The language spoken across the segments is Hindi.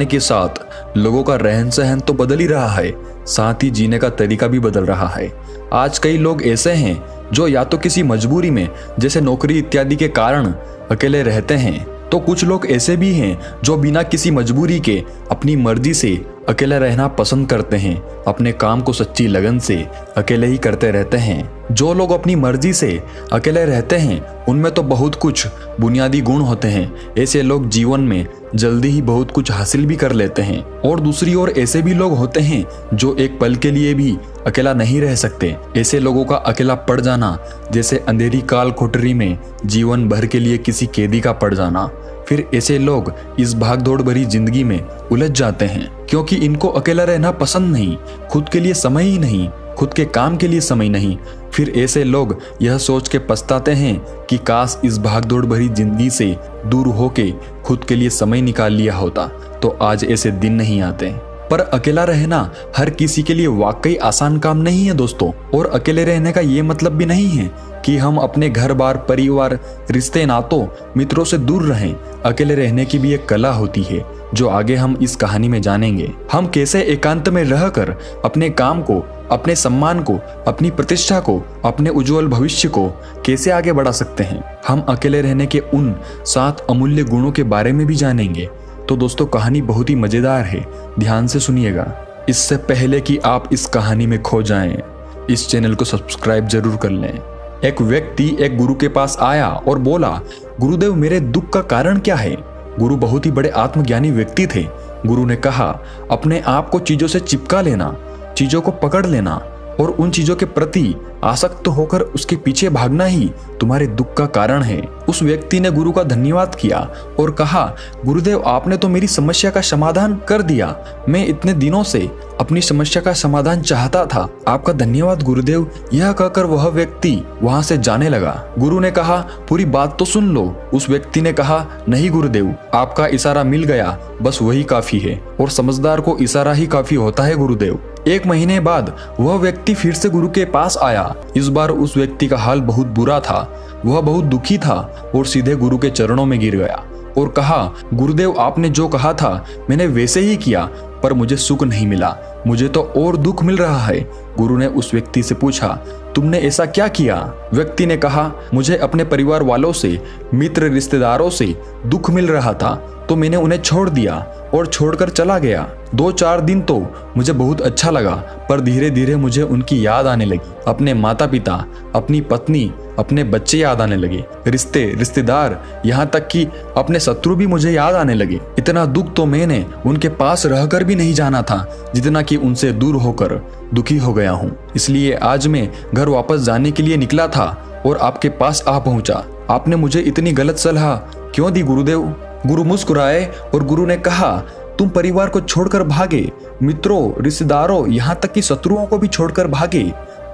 के साथ लोगों का रहन सहन तो बदल ही रहा है, साथ ही जीने का तरीका भी बदल रहा है। आज कई लोग ऐसे हैं जो या तो किसी मजबूरी में जैसे नौकरी इत्यादि के कारण अकेले रहते हैं, तो कुछ लोग ऐसे भी हैं जो बिना किसी मजबूरी के अपनी मर्जी से अकेले रहना पसंद करते हैं, अपने काम को सच्ची लगन से अकेले ही करते रहते हैं। जो लोग अपनी मर्जी से अकेले रहते हैं उनमें तो बहुत कुछ बुनियादी गुण होते हैं। ऐसे लोग जीवन में जल्दी ही बहुत कुछ हासिल भी कर लेते हैं। और दूसरी ओर ऐसे भी लोग होते हैं जो एक पल के लिए भी अकेला नहीं रह सकते। ऐसे लोगों का अकेला पड़ जाना जैसे अंधेरी काल कोठरी में जीवन भर के लिए किसी कैदी का पड़ जाना। फिर ऐसे लोग इस भागदौड़ भरी जिंदगी में उलझ जाते हैं क्योंकि इनको अकेला रहना पसंद नहीं, खुद के लिए समय ही नहीं, खुद के काम के लिए समय नहीं। फिर ऐसे लोग यह सोच के पछताते हैं कि काश इस भागदौड़ भरी जिंदगी से दूर होके खुद के लिए समय निकाल लिया होता तो आज ऐसे दिन नहीं आते। पर अकेला रहना हर किसी के लिए वाकई आसान काम नहीं है दोस्तों। और अकेले रहने का ये मतलब भी नहीं है कि हम अपने घर बार, परिवार, रिश्ते नातों, मित्रों से दूर रहें। अकेले रहने की भी एक कला होती है जो आगे हम इस कहानी में जानेंगे। हम कैसे एकांत में रहकर अपने काम को, अपने सम्मान को, अपनी प्रतिष्ठा को, अपने उज्जवल भविष्य को कैसे आगे बढ़ा सकते हैं। हम अकेले रहने के उन 7 अमूल्य गुणों के बारे में भी जानेंगे। तो दोस्तों कहानी बहुत ही मजेदार है, ध्यान से सुनिएगा। इससे पहले कि आप इस कहानी में खो जाएं, इस चैनल को सब्सक्राइब जरूर कर लें। एक व्यक्ति एक गुरु के पास आया और बोला, गुरुदेव मेरे दुख का कारण क्या है। गुरु बहुत ही बड़े आत्मज्ञानी व्यक्ति थे। गुरु ने कहा, अपने आप को चीजों से चिपका लेना, चीजों को पकड़ लेना और उन चीजों के प्रति आसक्त होकर उसके पीछे भागना ही तुम्हारे दुख का कारण है। उस व्यक्ति ने गुरु का धन्यवाद किया और कहा, गुरुदेव आपने तो मेरी समस्या का समाधान कर दिया। मैं इतने दिनों से अपनी समस्या का समाधान चाहता था। आपका धन्यवाद गुरुदेव। यह कहकर वह व्यक्ति वहां से जाने लगा। गुरु ने कहा, पूरी बात तो सुन लो। उस व्यक्ति ने कहा, नहीं गुरुदेव, आपका इशारा मिल गया, बस वही काफी है। और समझदार को इशारा ही काफी होता है गुरुदेव। 1 महीने बाद वह व्यक्ति फिर से गुरु के पास आया। इस बार उस व्यक्ति का हाल बहुत बुरा था। वह बहुत दुखी था और सीधे गुरु के चरणों में गिर गया और कहा, गुरुदेव आपने जो कहा था मैंने वैसे ही किया, पर मुझे सुख नहीं मिला, मुझे तो और दुख मिल रहा है। गुरु ने उस व्यक्ति से पूछा, तुमने ऐसा क्या किया। व्यक्ति ने कहा, मुझे अपने परिवार वालों से, मित्र रिश्तेदारों से दुख मिल रहा था तो मैंने उन्हें छोड़ दिया और छोड़कर चला गया। 2-4 दिन तो मुझे बहुत अच्छा लगा, पर धीरे धीरे मुझे उनकी याद आने लगी। अपने माता पिता, अपनी पत्नी, अपने बच्चे याद आने लगे, रिश्तेदार, यहाँ तक कि अपने शत्रु भी मुझे याद आने लगे। इतना दुख तो मैंने उनके पास रहकर भी नहीं जाना था जितना कि उनसे दूर होकर दुखी हो गया हूँ। इसलिए आज मैं घर वापस जाने के लिए निकला था और आपके पास आ पहुंचा। आपने मुझे इतनी गलत सलाह क्यों दी गुरुदेव। गुरु मुस्कुराए और गुरु ने कहा, तुम परिवार को छोड़कर भागे, मित्रों, रिश्तेदारों, यहाँ तक कि शत्रुओं को भी छोड़कर भागे,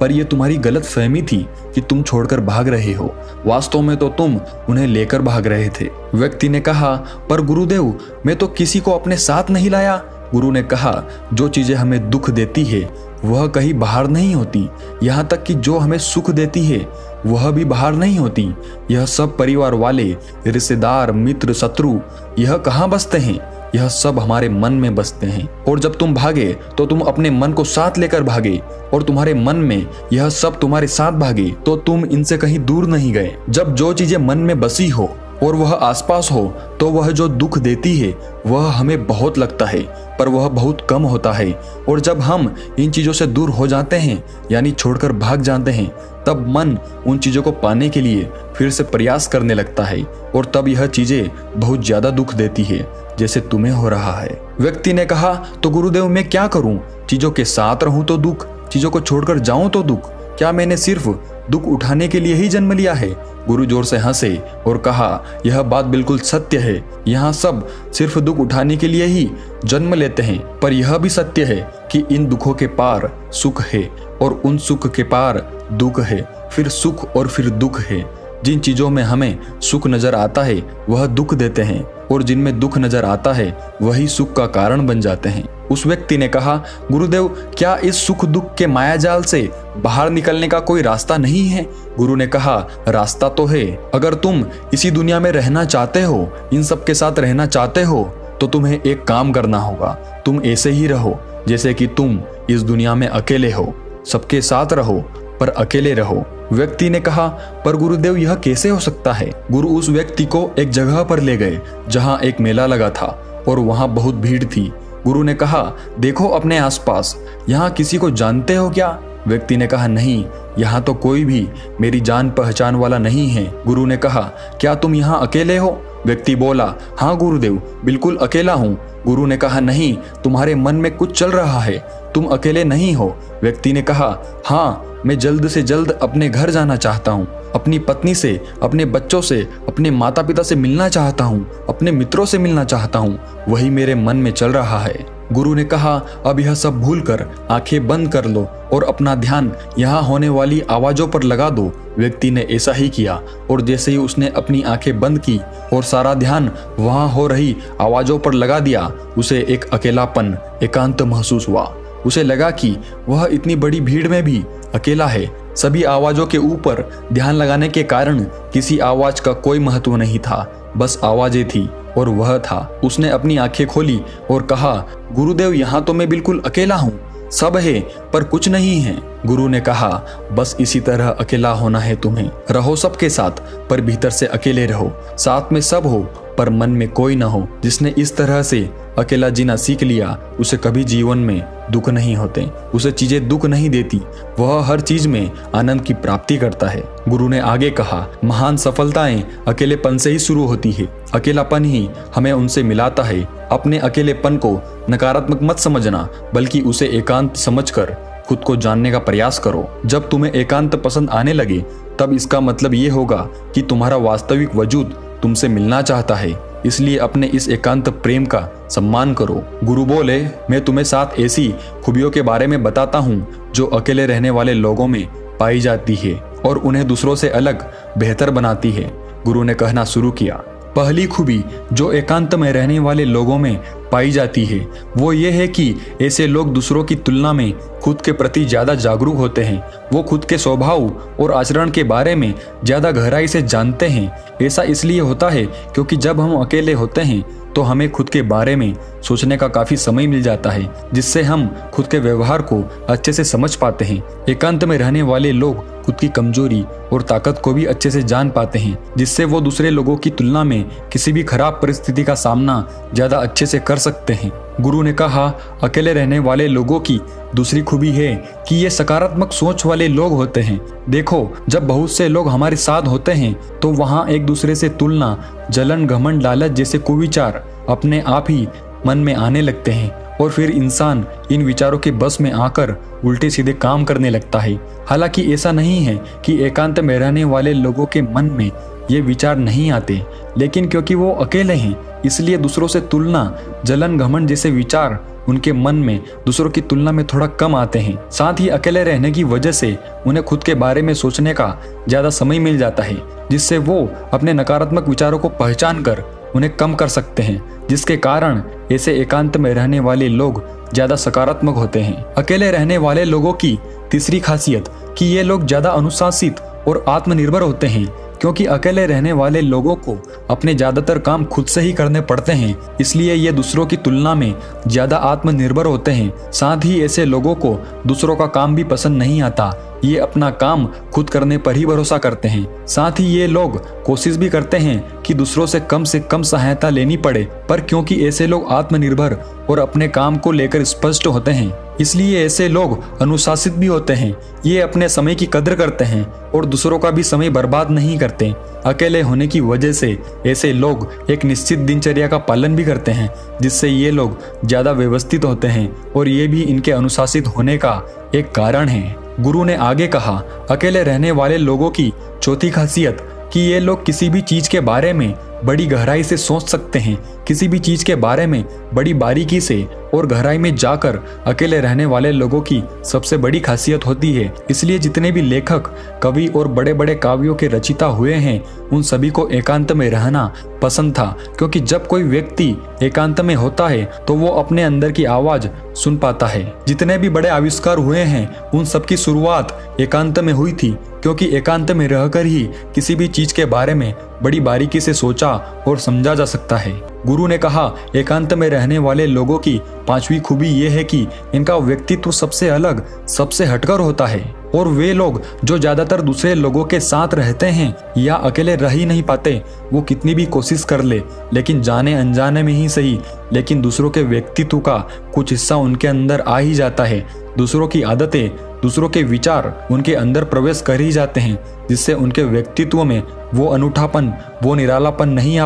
पर यह तुम्हारी गलत फहमी थी कि तुम छोड़कर भाग रहे हो। वास्तव में तो तुम उन्हें लेकर भाग रहे थे। व्यक्ति ने कहा, पर गुरुदेव मैं तो किसी को अपने साथ नहीं लाया। गुरु ने कहा, जो चीजें हमें दुख देती है वह कहीं बाहर नहीं होती, यहाँ तक कि जो हमें सुख देती है वह भी बाहर नहीं होती। यह सब परिवार वाले, रिश्तेदार, मित्र, शत्रु, यह कहाँ बसते हैं, यह सब हमारे मन में बसते हैं। और जब तुम भागे तो तुम अपने मन को साथ लेकर भागे और तुम्हारे मन में यह सब तुम्हारे साथ भागे, तो तुम इनसे कहीं दूर नहीं गए। जब जो चीजें मन में बसी हो और वह आसपास हो तो वह जो दुख देती है वह हमें बहुत लगता है, पर वह बहुत कम होता है। और जब हम इन चीजों से दूर हो जाते हैं, यानी छोड़कर भाग जाते हैं, तब मन उन चीजों को पाने के लिए फिर से प्रयास करने लगता है और तब यह चीजें बहुत ज्यादा दुख देती है, जैसे तुम्हें हो रहा है। व्यक्ति ने कहा, तो गुरुदेव मैं क्या करूं। चीजों के साथ रहूं तो दुख, चीजों को छोड़कर जाऊं तो दुख। क्या मैंने सिर्फ दुख उठाने के लिए ही जन्म लिया है। गुरु जोर से हंसे और कहा, यह बात बिल्कुल सत्य है। यहाँ सब सिर्फ दुख उठाने के लिए ही जन्म लेते हैं, पर यह भी सत्य है कि इन दुखों के पार सुख है और उन सुख के पार दुख है, फिर सुख और फिर दुख है। जिन चीजों में हमें सुख नजर आता है वह दुख देते हैं और जिनमें दुख नजर आता है वही सुख का कारण बन जाते हैं। उस व्यक्ति ने कहा, गुरुदेव क्या इस सुख दुख के मायाजाल से बाहर निकलने का कोई रास्ता नहीं है। गुरु ने कहा, रास्ता तो है। अगर तुम इसी दुनिया में रहना चाहते हो, इन सब के साथ रहना चाहते हो, तो तुम्हें एक काम करना होगा। तुम ऐसे ही रहो जैसे कि तुम इस दुनिया में अकेले हो। सबके साथ रहो पर अकेले रहो। व्यक्ति ने कहा, पर गुरुदेव यह कैसे हो सकता है? गुरु उस व्यक्ति को एक जगह पर ले गए जहां एक मेला लगा था और वहां बहुत भीड़ थी। गुरु ने कहा, देखो अपने आसपास, यहाँ किसी को जानते हो क्या? व्यक्ति ने कहा, नहीं, यहाँ तो कोई भी मेरी जान पहचान वाला नहीं है। गुरु ने कहा, क्या तुम यहाँ अकेले हो? व्यक्ति बोला, हाँ गुरुदेव, बिल्कुल अकेला हूँ। गुरु ने कहा, नहीं, तुम्हारे मन में कुछ चल रहा है, तुम अकेले नहीं हो। व्यक्ति ने कहा, हाँ, मैं जल्द से जल्द अपने घर जाना चाहता हूँ, अपनी पत्नी से, अपने बच्चों से, अपने माता पिता से मिलना चाहता हूँ, अपने मित्रों से मिलना चाहता हूँ, वही मेरे मन में चल रहा है। गुरु ने कहा, अब यह सब भूलकर आंखें बंद कर लो और अपना ध्यान यहाँ होने वाली आवाजों पर लगा दो। व्यक्ति ने ऐसा ही किया और जैसे ही उसने अपनी आंखें बंद की और सारा ध्यान वहां हो रही आवाजों पर लगा दिया, उसे एक अकेलापन, एकांत महसूस हुआ। उसे लगा कि वह इतनी बड़ी भीड़ में भी अकेला है। सभी आवाजों के ऊपर ध्यान लगाने के कारण किसी आवाज का कोई महत्व नहीं था, बस आवाजें थी और वह था। उसने अपनी आंखें खोली और कहा, गुरुदेव, यहाँ तो मैं बिल्कुल अकेला हूँ, सब है पर कुछ नहीं है। गुरु ने कहा, बस इसी तरह अकेला होना है तुम्हें। रहो सबके साथ पर भीतर से अकेले रहो। साथ में सब हो पर मन में कोई न हो। जिसने इस तरह से अकेला जीना सीख लिया, उसे कभी जीवन में दुख नहीं होते, उसे चीजें दुख नहीं देती, वह हर चीज में आनंद की प्राप्ति करता है। गुरु ने आगे कहा, महान सफलताएं अकेलेपन से ही शुरू होती है। अकेलापन ही हमें उनसे मिलाता है। अपने अकेलेपन को नकारात्मक मत समझना, बल्कि उसे एकांत समझकर खुद को जानने का प्रयास करो। जब तुम्हें एकांत पसंद आने लगे, तब इसका मतलब ये होगा कि तुम्हारा वास्तविक वजूद तुमसे मिलना चाहता है। इसलिए अपने इस एकांत प्रेम का सम्मान करो। गुरु बोले, मैं तुम्हें 7 ऐसी खूबियों के बारे में बताता हूँ जो अकेले रहने वाले लोगों में पाई जाती है और उन्हें दूसरों से अलग, बेहतर बनाती है। गुरु ने कहना शुरू किया, पहली खूबी जो एकांत में रहने वाले लोगों में पाई जाती है वो ये है कि ऐसे लोग दूसरों की तुलना में खुद के प्रति ज्यादा जागरूक होते हैं। वो खुद के स्वभाव और आचरण के बारे में ज्यादा गहराई से जानते हैं। ऐसा इसलिए होता है क्योंकि जब हम अकेले होते हैं तो हमें खुद के बारे में सोचने का काफी समय मिल जाता है, जिससे हम खुद के व्यवहार को अच्छे से समझ पाते हैं। एकांत में रहने वाले लोग खुद की कमजोरी और ताकत को भी अच्छे से जान पाते हैं, जिससे वो दूसरे लोगों की तुलना में किसी भी खराब परिस्थिति का सामना ज्यादा अच्छे से कर सकते हैं। गुरु ने कहा, अकेले रहने वाले लोगों की दूसरी खूबी है कि ये सकारात्मक सोच वाले लोग होते हैं। देखो, जब बहुत से लोग हमारे साथ होते हैं तो वहाँ एक दूसरे से तुलना, जलन, घमंड, लालच जैसे कुविचार अपने आप ही मन में आने लगते हैं और फिर इंसान इन विचारों के बस में आकर उल्टे सीधे काम करने लगता है। हालांकि ऐसा नहीं है कि एकांत में रहने वाले लोगों के मन में ये विचार नहीं आते, लेकिन क्योंकि वो अकेले हैं इसलिए दूसरों से तुलना, जलन, घमंड जैसे विचार उनके मन में दूसरों की तुलना में थोड़ा कम आते हैं। साथ ही अकेले रहने की वजह से उन्हें खुद के बारे में सोचने का ज्यादा समय मिल जाता है, जिससे वो अपने नकारात्मक विचारों को पहचान कर उन्हें कम कर सकते हैं, जिसके कारण ऐसे एकांत में रहने वाले लोग ज्यादा सकारात्मक होते हैं। अकेले रहने वाले लोगों की तीसरी खासियत कि ये लोग ज्यादा अनुशासित और आत्मनिर्भर होते हैं, क्योंकि अकेले रहने वाले लोगों को अपने ज्यादातर काम खुद से ही करने पड़ते हैं, इसलिए ये दूसरों की तुलना में ज्यादा आत्मनिर्भर होते हैं। साथ ही ऐसे लोगों को दूसरों का काम भी पसंद नहीं आता, ये अपना काम खुद करने पर ही भरोसा करते हैं। साथ ही ये लोग कोशिश भी करते हैं कि दूसरों से कम सहायता लेनी पड़े, पर क्योंकि ऐसे लोग आत्मनिर्भर और अपने काम को लेकर स्पष्ट होते हैं, इसलिए ऐसे लोग अनुशासित भी होते हैं। ये अपने समय की कदर करते हैं और दूसरों का भी समय बर्बाद नहीं करते। अकेले होने की वजह से ऐसे लोग एक निश्चित दिनचर्या का पालन भी करते हैं, जिससे ये लोग ज्यादा व्यवस्थित होते हैं और ये भी इनके अनुशासित होने का एक कारण है। गुरु ने आगे कहा, अकेले रहने वाले लोगों की चौथी खासियत कि ये लोग किसी भी चीज के बारे में बड़ी गहराई से सोच सकते हैं। किसी भी चीज के बारे में बड़ी बारीकी से और गहराई में जाकर अकेले रहने वाले लोगों की सबसे बड़ी खासियत होती है। इसलिए जितने भी लेखक, कवि और बड़े बड़े काव्यों के रचयिता हुए हैं, उन सभी को एकांत में रहना पसंद था, क्योंकि जब कोई व्यक्ति एकांत में होता है तो वो अपने अंदर की आवाज सुन पाता है। जितने भी बड़े आविष्कार हुए हैं उन सब की शुरुआत एकांत में हुई थी, क्योंकि एकांत में रहकर ही किसी भी चीज के बारे में बड़ी बारीकी से सोचा और समझा जा सकता है। गुरु ने कहा, एकांत में रहने वाले लोगों की पांचवी खूबी ये है कि इनका व्यक्तित्व सबसे अलग, सबसे हटकर होता है। और वे लोग जो ज्यादातर दूसरे लोगों के साथ रहते हैं या अकेले रह ही नहीं पाते, वो कितनी भी कोशिश कर ले, लेकिन जाने अनजाने में ही सही, लेकिन दूसरों के व्यक्तित्व का कुछ हिस्सा उनके अंदर आ ही जाता है। दूसरों की आदतें, दूसरों के विचार उनके अंदर प्रवेश कर ही जाते हैं, जिससे उनके व्यक्तित्व में वो अनूठापन, वो निरालापन नहीं आ